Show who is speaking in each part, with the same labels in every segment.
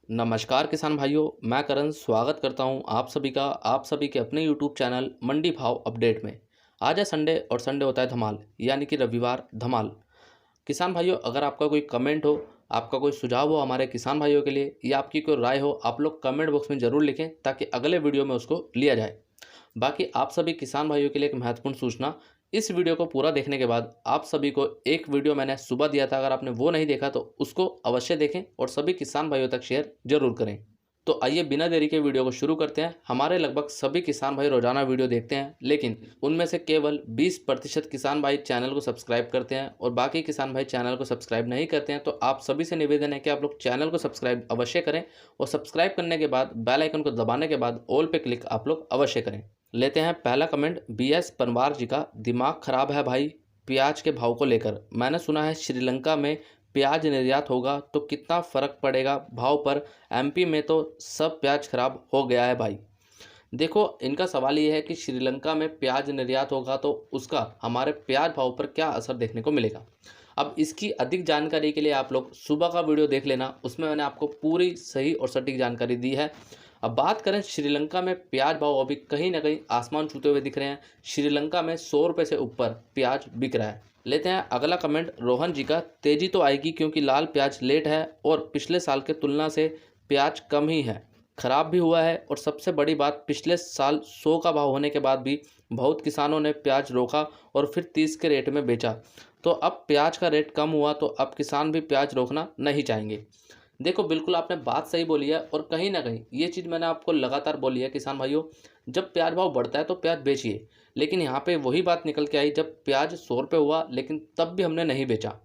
Speaker 1: नमस्कार किसान भाइयों, मैं करण स्वागत करता हूं आप सभी के अपने यूट्यूब चैनल मंडी भाव अपडेट में। आज है संडे और संडे होता है धमाल, यानी कि रविवार धमाल। किसान भाइयों, अगर आपका कोई कमेंट हो, आपका कोई सुझाव हो हमारे किसान भाइयों के लिए या आपकी कोई राय हो, आप लोग कमेंट बॉक्स में ज़रूर लिखें ताकि अगले वीडियो में उसको लिया जाए। बाकी आप सभी किसान भाइयों के लिए एक महत्वपूर्ण सूचना, इस वीडियो को पूरा देखने के बाद आप सभी को एक वीडियो मैंने सुबह दिया था, अगर आपने वो नहीं देखा तो उसको अवश्य देखें और सभी किसान भाइयों तक शेयर जरूर करें। तो आइए बिना देरी के वीडियो को शुरू करते हैं। हमारे लगभग सभी किसान भाई रोजाना वीडियो देखते हैं, लेकिन उनमें से केवल 20% किसान भाई चैनल को सब्सक्राइब करते हैं और बाकी किसान भाई चैनल को सब्सक्राइब नहीं करते हैं। तो आप सभी से निवेदन है कि आप लोग चैनल को सब्सक्राइब अवश्य करें और सब्सक्राइब करने के बाद बेल आइकन को दबाने के बाद ऑल पे क्लिक आप लोग अवश्य करें। लेते हैं पहला कमेंट बीएस पनवार जी का। दिमाग खराब है भाई प्याज के भाव को लेकर। मैंने सुना है श्रीलंका में प्याज निर्यात होगा तो कितना फ़र्क पड़ेगा भाव पर। एमपी में तो सब प्याज खराब हो गया है भाई। देखो, इनका सवाल ये है कि श्रीलंका में प्याज निर्यात होगा तो उसका हमारे प्याज भाव पर क्या असर देखने को मिलेगा। अब इसकी अधिक जानकारी के लिए आप लोग सुबह का वीडियो देख लेना, उसमें मैंने आपको पूरी सही और सटीक जानकारी दी है। अब बात करें श्रीलंका में प्याज भाव, अभी कहीं ना कहीं आसमान छूते हुए दिख रहे हैं। श्रीलंका में 100 रुपये से ऊपर प्याज बिक रहा है। लेते हैं अगला कमेंट रोहन जी का। तेजी तो आएगी क्योंकि लाल प्याज लेट है और पिछले साल के तुलना से प्याज कम ही है, खराब भी हुआ है। और सबसे बड़ी बात, पिछले साल 100 का भाव होने के बाद भी बहुत किसानों ने प्याज रोका और फिर 30 के रेट में बेचा। तो अब प्याज का रेट कम हुआ तो अब किसान भी प्याज रोकना नहीं चाहेंगे। देखो, बिल्कुल आपने बात सही बोली है और कहीं ना कहीं ये चीज़ मैंने आपको लगातार बोली है किसान भाइयों, जब प्याज भाव बढ़ता है तो प्याज बेचिए। लेकिन यहाँ पे वही बात निकल के आई जब प्याज 100 रुपये हुआ, लेकिन तब भी हमने नहीं बेचा।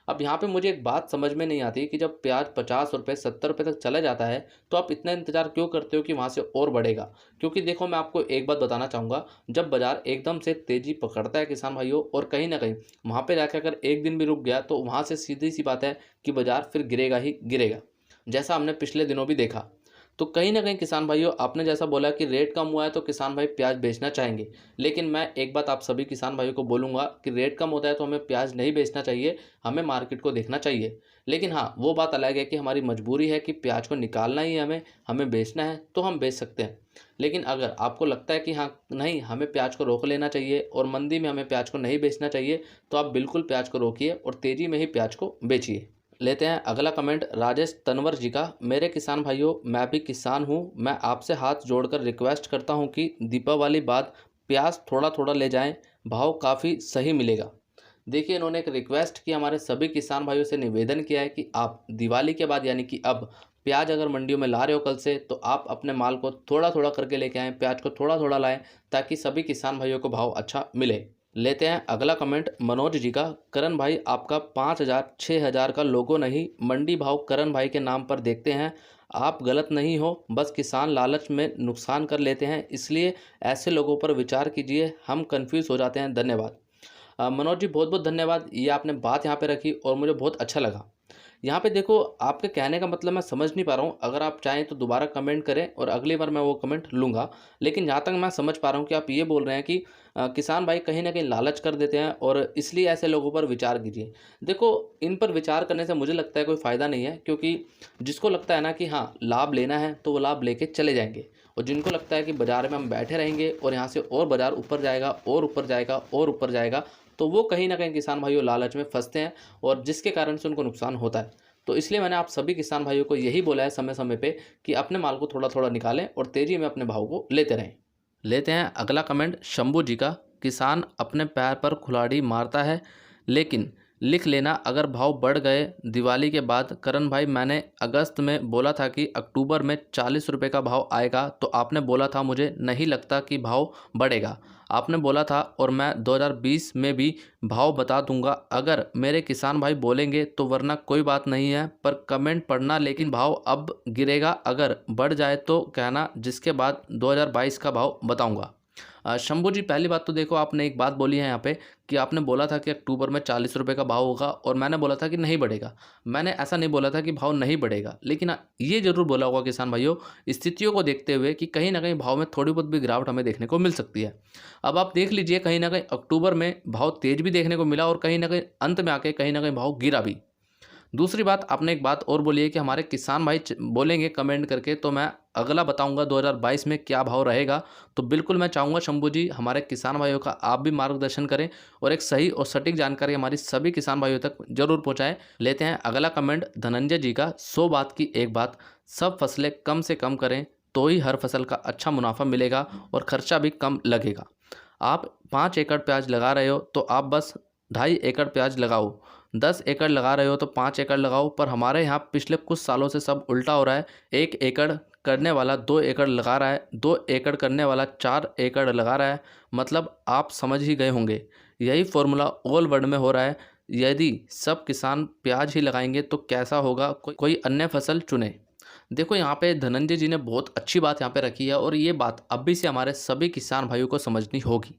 Speaker 1: अब यहाँ पे मुझे एक बात समझ में नहीं आती कि जब प्याज 50 रुपये 70 रुपये तक चला जाता है तो आप इतना इंतजार क्यों करते हो कि वहाँ से और बढ़ेगा। क्योंकि देखो, मैं आपको एक बात बताना चाहूँगा, जब बाजार एकदम से तेज़ी पकड़ता है किसान भाइयों और कहीं ना कहीं वहाँ पे जाकर अगर एक दिन भी रुक गया तो वहाँ से सीधी सी बात है कि बाजार फिर गिरेगा ही गिरेगा, जैसा हमने पिछले दिनों भी देखा। तो कहीं ना कहीं किसान भाइयों, आपने जैसा बोला कि रेट कम हुआ है तो किसान भाई प्याज बेचना चाहेंगे, लेकिन मैं एक बात आप सभी किसान भाइयों को बोलूँगा कि रेट कम होता है तो हमें प्याज नहीं बेचना चाहिए, हमें मार्केट को देखना चाहिए। लेकिन हाँ, वो बात अलग है कि हमारी मजबूरी है कि प्याज को निकालना ही है, हमें हमें बेचना है तो हम बेच सकते हैं। लेकिन अगर आपको लगता है कि हाँ नहीं, हमें प्याज को रोक लेना चाहिए और मंदी में हमें प्याज को नहीं बेचना चाहिए, तो आप बिल्कुल प्याज को रोकिए और तेज़ी में ही प्याज को बेचिए। लेते हैं अगला कमेंट राजेश तनवर जी का। मेरे किसान भाइयों, मैं भी किसान हूं, मैं आपसे हाथ जोड़कर रिक्वेस्ट करता हूं कि दीपावली बाद प्याज थोड़ा थोड़ा ले जाएं, भाव काफ़ी सही मिलेगा। देखिए, इन्होंने एक रिक्वेस्ट की, हमारे सभी किसान भाइयों से निवेदन किया है कि आप दिवाली के बाद यानी कि अब प्याज अगर मंडियों में ला रहे हो कल से, तो आप अपने माल को थोड़ा थोड़ा करके लेके आएँ, प्याज को थोड़ा थोड़ा लाएँ ताकि सभी किसान भाइयों को भाव अच्छा मिले। लेते हैं अगला कमेंट मनोज जी का। करण भाई, आपका 5,000 6,000 का लोगो नहीं, मंडी भाव करण भाई के नाम पर देखते हैं। आप गलत नहीं हो, बस किसान लालच में नुकसान कर लेते हैं, इसलिए ऐसे लोगों पर विचार कीजिए, हम कंफ्यूज हो जाते हैं। धन्यवाद। मनोज जी, बहुत बहुत धन्यवाद, ये आपने बात यहाँ पे रखी और मुझे बहुत अच्छा लगा। यहाँ पे देखो, आपके कहने का मतलब मैं समझ नहीं पा रहा हूँ, अगर आप चाहें तो दोबारा कमेंट करें और अगली बार मैं वो कमेंट लूँगा। लेकिन जहाँ तक मैं समझ पा रहा हूँ कि आप ये बोल रहे हैं कि किसान भाई कहीं ना कहीं लालच कर देते हैं और इसलिए ऐसे लोगों पर विचार कीजिए। देखो, इन पर विचार करने से मुझे लगता है कोई फ़ायदा नहीं है, क्योंकि जिसको लगता है ना कि हाँ लाभ लेना है तो वो लाभ लेके चले जाएंगे, और जिनको लगता है कि बाज़ार में हम बैठे रहेंगे और यहाँ से और बाज़ार ऊपर जाएगा और ऊपर जाएगा और ऊपर जाएगा, तो वो कहीं ना कहीं किसान भाइयों लालच में फंसते हैं और जिसके कारण से उनको नुकसान होता है। तो इसलिए मैंने आप सभी किसान भाइयों को यही बोला है समय समय पे कि अपने माल को थोड़ा थोड़ा निकालें और तेज़ी में अपने भाव को लेते रहें। लेते हैं अगला कमेंट शंभू जी का। किसान अपने पैर पर कुल्हाड़ी मारता है, लेकिन लिख लेना अगर भाव बढ़ गए दिवाली के बाद। करण भाई, मैंने अगस्त में बोला था कि अक्टूबर में 40 रुपये का भाव आएगा, तो आपने बोला था मुझे नहीं लगता कि भाव बढ़ेगा, आपने बोला था, और मैं 2020 में भी भाव बता दूंगा अगर मेरे किसान भाई बोलेंगे तो, वरना कोई बात नहीं है। पर कमेंट पढ़ना, लेकिन भाव अब गिरेगा, अगर बढ़ जाए तो कहना, जिसके बाद 2022 का भाव बताऊंगा। शंभू जी, पहली बात तो देखो, आपने एक बात बोली है यहाँ पे कि आपने बोला था कि अक्टूबर में 40 रुपये का भाव होगा और मैंने बोला था कि नहीं बढ़ेगा। मैंने ऐसा नहीं बोला था कि भाव नहीं बढ़ेगा, लेकिन ये जरूर बोला होगा किसान भाइयों, स्थितियों को देखते हुए कि कहीं ना कहीं भाव में थोड़ी बहुत भी गिरावट हमें देखने को मिल सकती है। अब आप देख लीजिए, कहीं ना कहीं अक्टूबर में भाव तेज भी देखने को मिला और कहीं ना कहीं अंत में आके कहीं ना कहीं भाव गिरा भी। दूसरी बात, आपने एक बात और बोली है कि हमारे किसान भाई बोलेंगे कमेंट करके तो मैं अगला बताऊंगा 2022 में क्या भाव रहेगा। तो बिल्कुल मैं चाहूँगा शंभू जी, हमारे किसान भाइयों का आप भी मार्गदर्शन करें और एक सही और सटीक जानकारी हमारी सभी किसान भाइयों तक जरूर पहुँचाएं। लेते हैं अगला कमेंट धनंजय जी का। 100 बात की एक बात, सब फसलें कम से कम करें तो ही हर फसल का अच्छा मुनाफा मिलेगा और खर्चा भी कम लगेगा। आप 5 एकड़ प्याज लगा रहे हो तो आप बस 2.5 एकड़ प्याज लगाओ, 10 एकड़ लगा रहे हो तो 5 एकड़ लगाओ। पर हमारे यहाँ पिछले कुछ सालों से सब उल्टा हो रहा है। 1 एकड़ करने वाला 2 एकड़ लगा रहा है, 2 एकड़ करने वाला 4 एकड़ लगा रहा है। मतलब आप समझ ही गए होंगे, यही फॉर्मूला ऑल वर्ल्ड में हो रहा है। यदि सब किसान प्याज ही लगाएंगे तो कैसा होगा, कोई अन्य फसल चुने। देखो यहाँ पे धनंजय जी ने बहुत अच्छी बात यहाँ पे रखी है और ये बात अभी से हमारे सभी किसान भाइयों को समझनी होगी।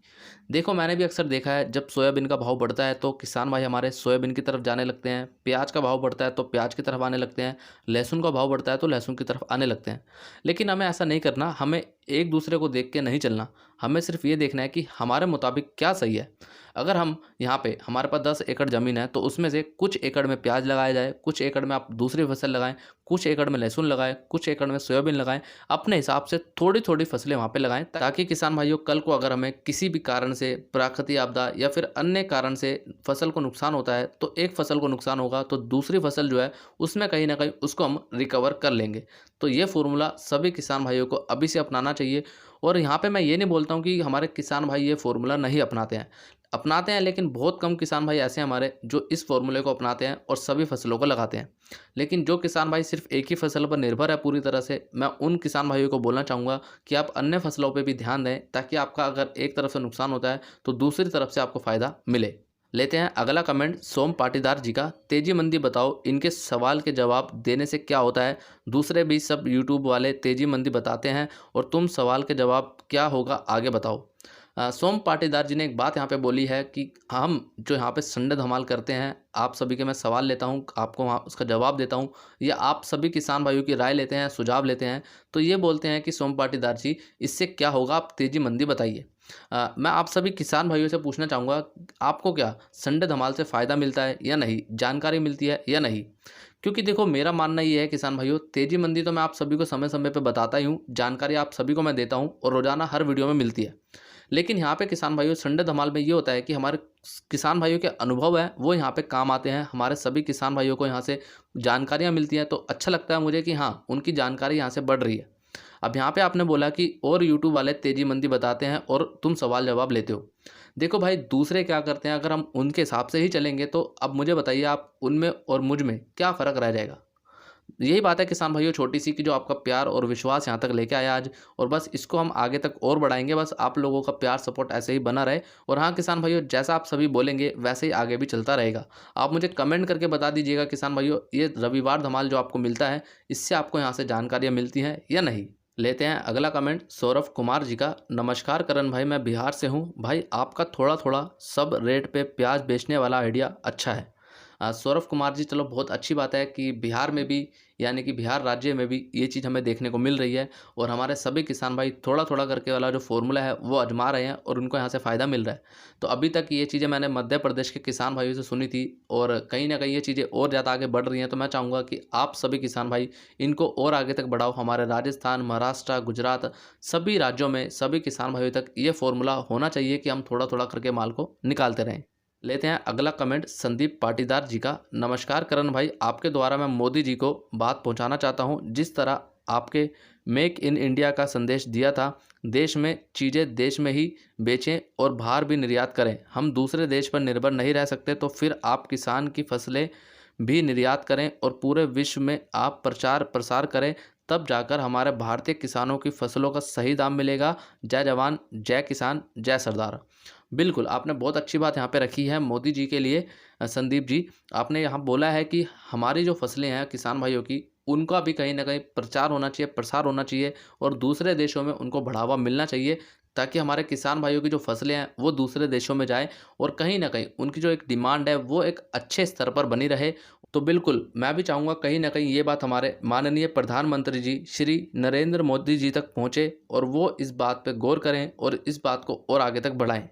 Speaker 1: देखो मैंने भी अक्सर देखा है, जब सोयाबीन का भाव बढ़ता है तो किसान भाई हमारे सोयाबीन की तरफ जाने लगते हैं, प्याज का भाव बढ़ता है तो प्याज की तरफ आने लगते हैं, लहसुन का भाव बढ़ता है तो लहसुन की तरफ आने लगते हैं। लेकिन हमें ऐसा नहीं करना, हमें एक दूसरे को देख के नहीं चलना। हमें सिर्फ ये देखना है कि हमारे मुताबिक क्या सही है। अगर हम यहाँ पे हमारे पास 10 एकड़ ज़मीन है तो उसमें से कुछ एकड़ में प्याज लगाया जाए, कुछ एकड़ में आप दूसरी फसल लगाएं, कुछ एकड़ में लहसुन लगाएं, कुछ एकड़ में सोयाबीन लगाएं। अपने हिसाब से थोड़ी थोड़ी फसलें वहाँ पे लगाएं ताकि किसान भाइयों कल को अगर हमें किसी भी कारण से, प्राकृतिक आपदा या फिर अन्य कारण से फसल को नुकसान होता है तो एक फसल को नुकसान होगा तो दूसरी फसल जो है उसमें कहीं ना कहीं उसको हम रिकवर कर लेंगे। तो ये फॉर्मूला सभी किसान भाइयों को अभी से अपनाना चाहिए। और यहाँ पे मैं ये नहीं बोलता हूँ कि हमारे किसान भाई ये फॉर्मूला नहीं अपनाते हैं, लेकिन बहुत कम किसान भाई ऐसे हैं हमारे जो इस फॉर्मूले को अपनाते हैं और सभी फसलों को लगाते हैं। लेकिन जो किसान भाई सिर्फ एक ही फसल पर निर्भर है पूरी तरह से, मैं उन किसान भाइयों को बोलना चाहूँगा कि आप अन्य फसलों पे भी ध्यान दें ताकि आपका अगर एक तरफ से नुकसान होता है तो दूसरी तरफ से आपको फ़ायदा मिले। लेते हैं अगला कमेंट सोम पाटीदार जी का। तेजी मंदी बताओ, इनके सवाल के जवाब देने से क्या होता है? दूसरे भी सब यूट्यूब वाले तेजी मंदी बताते हैं और तुम सवाल के जवाब क्या होगा आगे बताओ। सोम पाटीदार जी ने एक बात यहाँ पे बोली है कि हम जो यहाँ पे संडे धमाल करते हैं, आप सभी के मैं सवाल लेता हूँ, आपको वहाँ उसका जवाब देता हूँ, या आप सभी किसान भाइयों की राय लेते हैं, सुझाव लेते हैं। तो ये बोलते हैं कि सोम पाटीदार जी इससे क्या होगा, आप तेजी मंदी बताइए। मैं आप सभी किसान भाइयों से पूछना चाहूँगा, आपको क्या संडे धमाल से फ़ायदा मिलता है या नहीं, जानकारी मिलती है या नहीं? क्योंकि देखो मेरा मानना ये है किसान भाइयों, तेजी मंदी तो मैं आप सभी को समय समय पे बताता ही हूँ, जानकारी आप सभी को मैं देता हूँ और रोज़ाना हर वीडियो में मिलती है। लेकिन यहाँ पे किसान भाइयों संडे धमाल में ये होता है कि हमारे किसान भाइयों के अनुभव है वो यहाँ पे काम आते हैं। हमारे सभी किसान भाइयों को यहाँ से जानकारियाँ मिलती हैं तो अच्छा लगता है मुझे कि हाँ, उनकी जानकारी यहाँ से बढ़ रही है। अब यहाँ पे आपने बोला कि और यूट्यूब वाले तेजी मंदी बताते हैं और तुम सवाल जवाब लेते हो। देखो भाई, दूसरे क्या करते हैं, अगर हम उनके हिसाब से ही चलेंगे तो अब मुझे बताइए आप उनमें और मुझ में क्या फ़र्क रह जाएगा? यही बात है किसान भाइयों छोटी सी कि जो आपका प्यार और विश्वास यहाँ तक लेके आया आज, और बस इसको हम आगे तक और बढ़ाएंगे। बस आप लोगों का प्यार सपोर्ट ऐसे ही बना रहे। और हाँ किसान भाइयों, जैसा आप सभी बोलेंगे वैसे ही आगे भी चलता रहेगा। आप मुझे कमेंट करके बता दीजिएगा किसान भाइयों, ये रविवार धमाल जो आपको मिलता है इससे आपको यहाँ से जानकारियाँ मिलती हैं या नहीं। लेते हैं अगला कमेंट सौरभ कुमार जी का। नमस्कार करण भाई, मैं बिहार से हूँ। भाई आपका थोड़ा थोड़ा सब रेट पे प्याज बेचने वाला आइडिया अच्छा है। सौरभ कुमार जी, चलो बहुत अच्छी बात है कि बिहार में भी, यानी कि बिहार राज्य में भी ये चीज़ हमें देखने को मिल रही है और हमारे सभी किसान भाई थोड़ा थोड़ा करके वाला जो फॉर्मूला है वो आजमा रहे हैं और उनको यहाँ से फ़ायदा मिल रहा है। तो अभी तक ये चीज़ें मैंने मध्य प्रदेश के किसान भाइयों से सुनी थी और कहीं ना कहीं ये चीज़ें और ज़्यादा आगे बढ़ रही हैं। तो मैं चाहूँगा कि आप सभी किसान भाई इनको और आगे तक बढ़ाओ। हमारे राजस्थान, महाराष्ट्र, गुजरात सभी राज्यों में सभी किसान भाइयों तक ये फॉर्मूला होना चाहिए कि हम थोड़ा थोड़ा करके माल को निकालते रहें। लेते हैं अगला कमेंट संदीप पाटीदार जी का। नमस्कार करण भाई, आपके द्वारा मैं मोदी जी को बात पहुंचाना चाहता हूं। जिस तरह आपके मेक इन इंडिया का संदेश दिया था, देश में चीज़ें देश में ही बेचें और बाहर भी निर्यात करें। हम दूसरे देश पर निर्भर नहीं रह सकते, तो फिर आप किसान की फसलें भी निर्यात करें और पूरे विश्व में आप प्रचार प्रसार करें, तब जाकर हमारे भारतीय किसानों की फसलों का सही दाम मिलेगा। जय जवान, जय किसान, जय सरदार। बिल्कुल, आपने बहुत अच्छी बात यहाँ पे रखी है मोदी जी के लिए। संदीप जी, आपने यहाँ बोला है कि हमारी जो फसलें हैं किसान भाइयों की, उनका भी कहीं ना कहीं प्रचार होना चाहिए, प्रसार होना चाहिए और दूसरे देशों में उनको बढ़ावा मिलना चाहिए ताकि हमारे किसान भाइयों की जो फसलें हैं वो दूसरे देशों में जाए और कहीं ना कहीं उनकी जो एक डिमांड है वो एक अच्छे स्तर पर बनी रहे। तो बिल्कुल मैं भी चाहूँगा कहीं ना कहीं ये बात हमारे माननीय प्रधानमंत्री जी श्री नरेंद्र मोदी जी तक पहुँचे और वो इस बात पर गौर करें और इस बात को और आगे तक बढ़ाएं।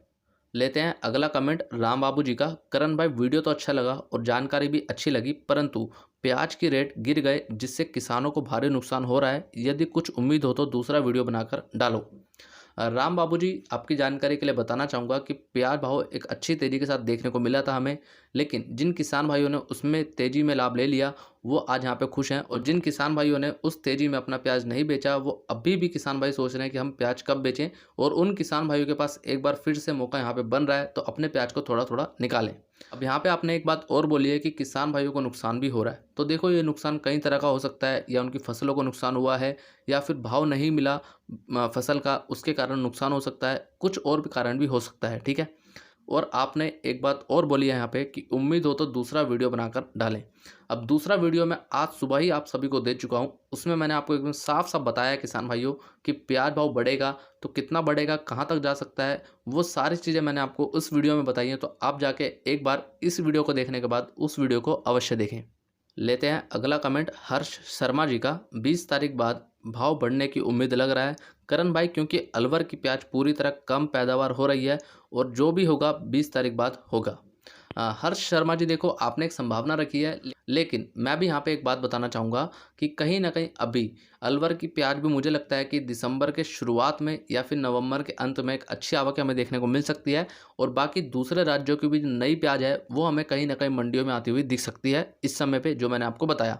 Speaker 1: लेते हैं अगला कमेंट राम बाबू जी का। करण भाई वीडियो तो अच्छा लगा और जानकारी भी अच्छी लगी, परंतु प्याज की रेट गिर गए जिससे किसानों को भारी नुकसान हो रहा है। यदि कुछ उम्मीद हो तो दूसरा वीडियो बनाकर डालो। राम बाबू जी, आपकी जानकारी के लिए बताना चाहूँगा कि प्याज भाव एक अच्छी तेज़ी के साथ देखने को मिला था हमें, लेकिन जिन किसान भाइयों ने उसमें तेज़ी में लाभ ले लिया वो आज यहाँ पे खुश हैं, और जिन किसान भाइयों ने उस तेज़ी में अपना प्याज नहीं बेचा वो अभी भी किसान भाई सोच रहे हैं कि हम प्याज कब बेचें, और उन किसान भाइयों के पास एक बार फिर से मौका यहाँ पे बन रहा है तो अपने प्याज को थोड़ा थोड़ा निकालें। अब यहाँ पे आपने एक बात और बोली है कि किसान भाइयों को नुकसान भी हो रहा है, तो देखो ये नुकसान कई तरह का हो सकता है, या उनकी फसलों को नुकसान हुआ है, या फिर भाव नहीं मिला फसल का उसके कारण नुकसान हो सकता है, कुछ और भी कारण भी हो सकता है, ठीक है। और आपने एक बात और बोली है यहाँ पे कि उम्मीद हो तो दूसरा वीडियो बनाकर डालें। अब दूसरा वीडियो मैं आज सुबह ही आप सभी को दे चुका हूँ, उसमें मैंने आपको एकदम साफ साफ बताया किसान भाइयों कि प्याज भाव बढ़ेगा तो कितना बढ़ेगा, कहाँ तक जा सकता है, वो सारी चीज़ें मैंने आपको उस वीडियो में बताई हैं। तो आप जाके एक बार इस वीडियो को देखने के बाद उस वीडियो को अवश्य देखें। लेते हैं अगला कमेंट हर्ष शर्मा जी का। 20 तारीख बाद भाव बढ़ने की उम्मीद लग रहा है करण भाई, क्योंकि अलवर की प्याज पूरी तरह कम पैदावार हो रही है और जो भी होगा 20 तारीख बाद होगा। हर्ष शर्मा जी, देखो आपने एक संभावना रखी है, लेकिन मैं भी यहाँ पे एक बात बताना चाहूँगा कि कहीं ना कहीं अभी अलवर की प्याज भी मुझे लगता है कि दिसंबर के शुरुआत में या फिर नवंबर के अंत में एक अच्छी आवक हमें देखने को मिल सकती है, और बाकी दूसरे राज्यों की भी जो नई प्याज है वो हमें कहीं ना कहीं मंडियों में आती हुई दिख सकती है इस समय पे जो मैंने आपको बताया।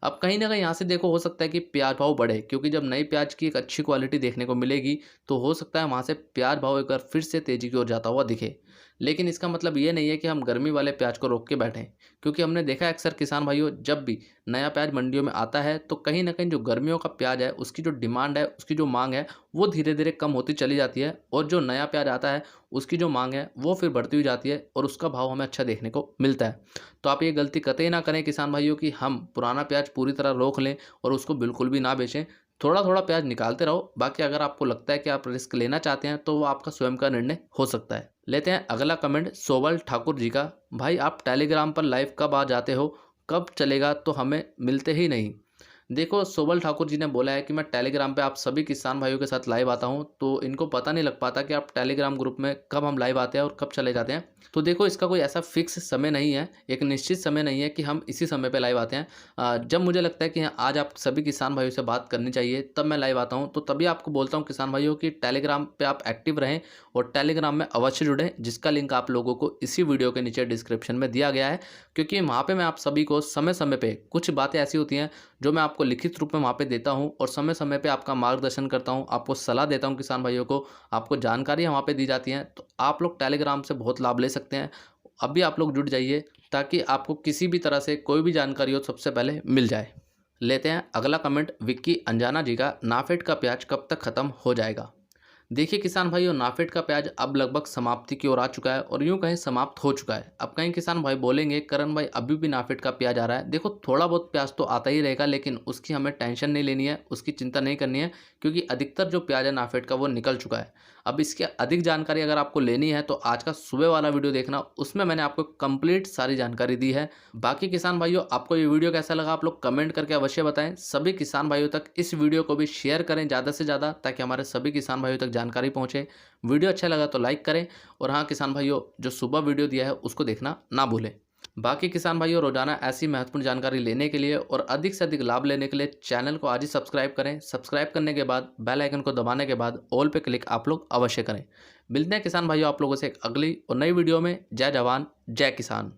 Speaker 1: अब कहीं ना कहीं यहाँ से देखो हो सकता है कि प्याज भाव बढ़े, क्योंकि जब नई प्याज की एक अच्छी क्वालिटी देखने को मिलेगी तो हो सकता है वहाँ से प्याज भाव एक बार फिर से तेज़ी की ओर जाता हुआ दिखे। लेकिन इसका मतलब ये नहीं है कि हम गर्मी वाले प्याज को रोक के बैठें, क्योंकि हमने देखा है अक्सर किसान भाइयों जब भी नया प्याज मंडियों में आता है तो कहीं ना कहीं जो गर्मियों का प्याज है उसकी जो डिमांड है, उसकी जो मांग है वो धीरे धीरे कम होती चली जाती है, और जो नया प्याज आता है उसकी जो मांग है वो फिर बढ़ती हुई जाती है और उसका भाव हमें अच्छा देखने को मिलता है। तो आप ये गलती कतई ना करें किसान भाइयों कि हम पुराना प्याज पूरी तरह रोक लें और उसको बिल्कुल भी ना बेचें। थोड़ा थोड़ा प्याज निकालते रहो, बाकी अगर आपको लगता है कि आप रिस्क लेना चाहते हैं तो वो आपका स्वयं का निर्णय हो सकता है। लेते हैं अगला कमेंट सोबल ठाकुर जी का। भाई आप टेलीग्राम पर लाइव कब आ जाते हो, कब चलेगा, तो हमें मिलते ही नहीं। देखो सोबल ठाकुर जी ने बोला है कि मैं टेलीग्राम पे आप सभी किसान भाइयों के साथ लाइव आता हूं, तो इनको पता नहीं लग पाता कि आप टेलीग्राम ग्रुप में कब हम लाइव आते हैं और कब चले जाते हैं। तो देखो इसका कोई ऐसा फिक्स समय नहीं है, एक निश्चित समय नहीं है कि हम इसी समय पे लाइव आते हैं। जब मुझे लगता है कि हाँ, आज आप सभी किसान भाइयों से बात करनी चाहिए तब मैं लाइव आता हूँ, तो तभी आपको बोलता हूँ किसान भाइयों कि टेलीग्राम पर आप एक्टिव रहें और टेलीग्राम में अवश्य जुड़ें, जिसका लिंक आप लोगों को इसी वीडियो के नीचे डिस्क्रिप्शन में दिया गया है। क्योंकि वहाँ पर मैं आप सभी को समय समय पर कुछ बातें ऐसी होती हैं जो मैं आपको लिखित रूप में वहाँ पे देता हूँ, और समय समय पे आपका मार्गदर्शन करता हूँ, आपको सलाह देता हूँ किसान भाइयों को, आपको जानकारियाँ वहाँ पे दी जाती हैं। तो आप लोग टेलीग्राम से बहुत लाभ ले सकते हैं। अभी आप लोग जुड़ जाइए ताकि आपको किसी भी तरह से कोई भी जानकारी हो सबसे पहले मिल जाए। लेते हैं अगला कमेंट विक्की अंजाना जी का। नाफेड का प्याज कब तक ख़त्म हो जाएगा। देखिए किसान भाइयों, नाफेड का प्याज अब लगभग समाप्ति की ओर आ चुका है, और यूं कहीं समाप्त हो चुका है। अब कहीं किसान भाई बोलेंगे करण भाई अभी भी नाफेड का प्याज आ रहा है। देखो थोड़ा बहुत प्याज तो आता ही रहेगा, लेकिन उसकी हमें टेंशन नहीं लेनी है, उसकी चिंता नहीं करनी है, क्योंकि अधिकतर जो प्याज है नाफेड का वो निकल चुका है। अब इसकी अधिक जानकारी अगर आपको लेनी है तो आज का सुबह वाला वीडियो देखना, उसमें मैंने आपको कंप्लीट सारी जानकारी दी है। बाकी किसान भाइयों, आपको ये वीडियो कैसा लगा आप लोग कमेंट करके अवश्य बताएं। सभी किसान भाइयों तक इस वीडियो को भी शेयर करें ज़्यादा से ज़्यादा, ताकि हमारे सभी किसान भाइयों तक जानकारी पहुंचे। वीडियो अच्छा लगा तो लाइक करें, और हाँ किसान भाइयों, जो सुबह वीडियो दिया है उसको देखना ना भूलें। बाकी किसान भाइयों, रोजाना ऐसी महत्वपूर्ण जानकारी लेने के लिए और अधिक से अधिक लाभ लेने के लिए चैनल को आज ही सब्सक्राइब करें। सब्सक्राइब करने के बाद बेल आइकन को दबाने के बाद ऑल पे क्लिक आप लोग अवश्य करें। मिलते हैं किसान भाइयों आप लोगों से एक अगली और नई वीडियो में। जय जवान जय किसान।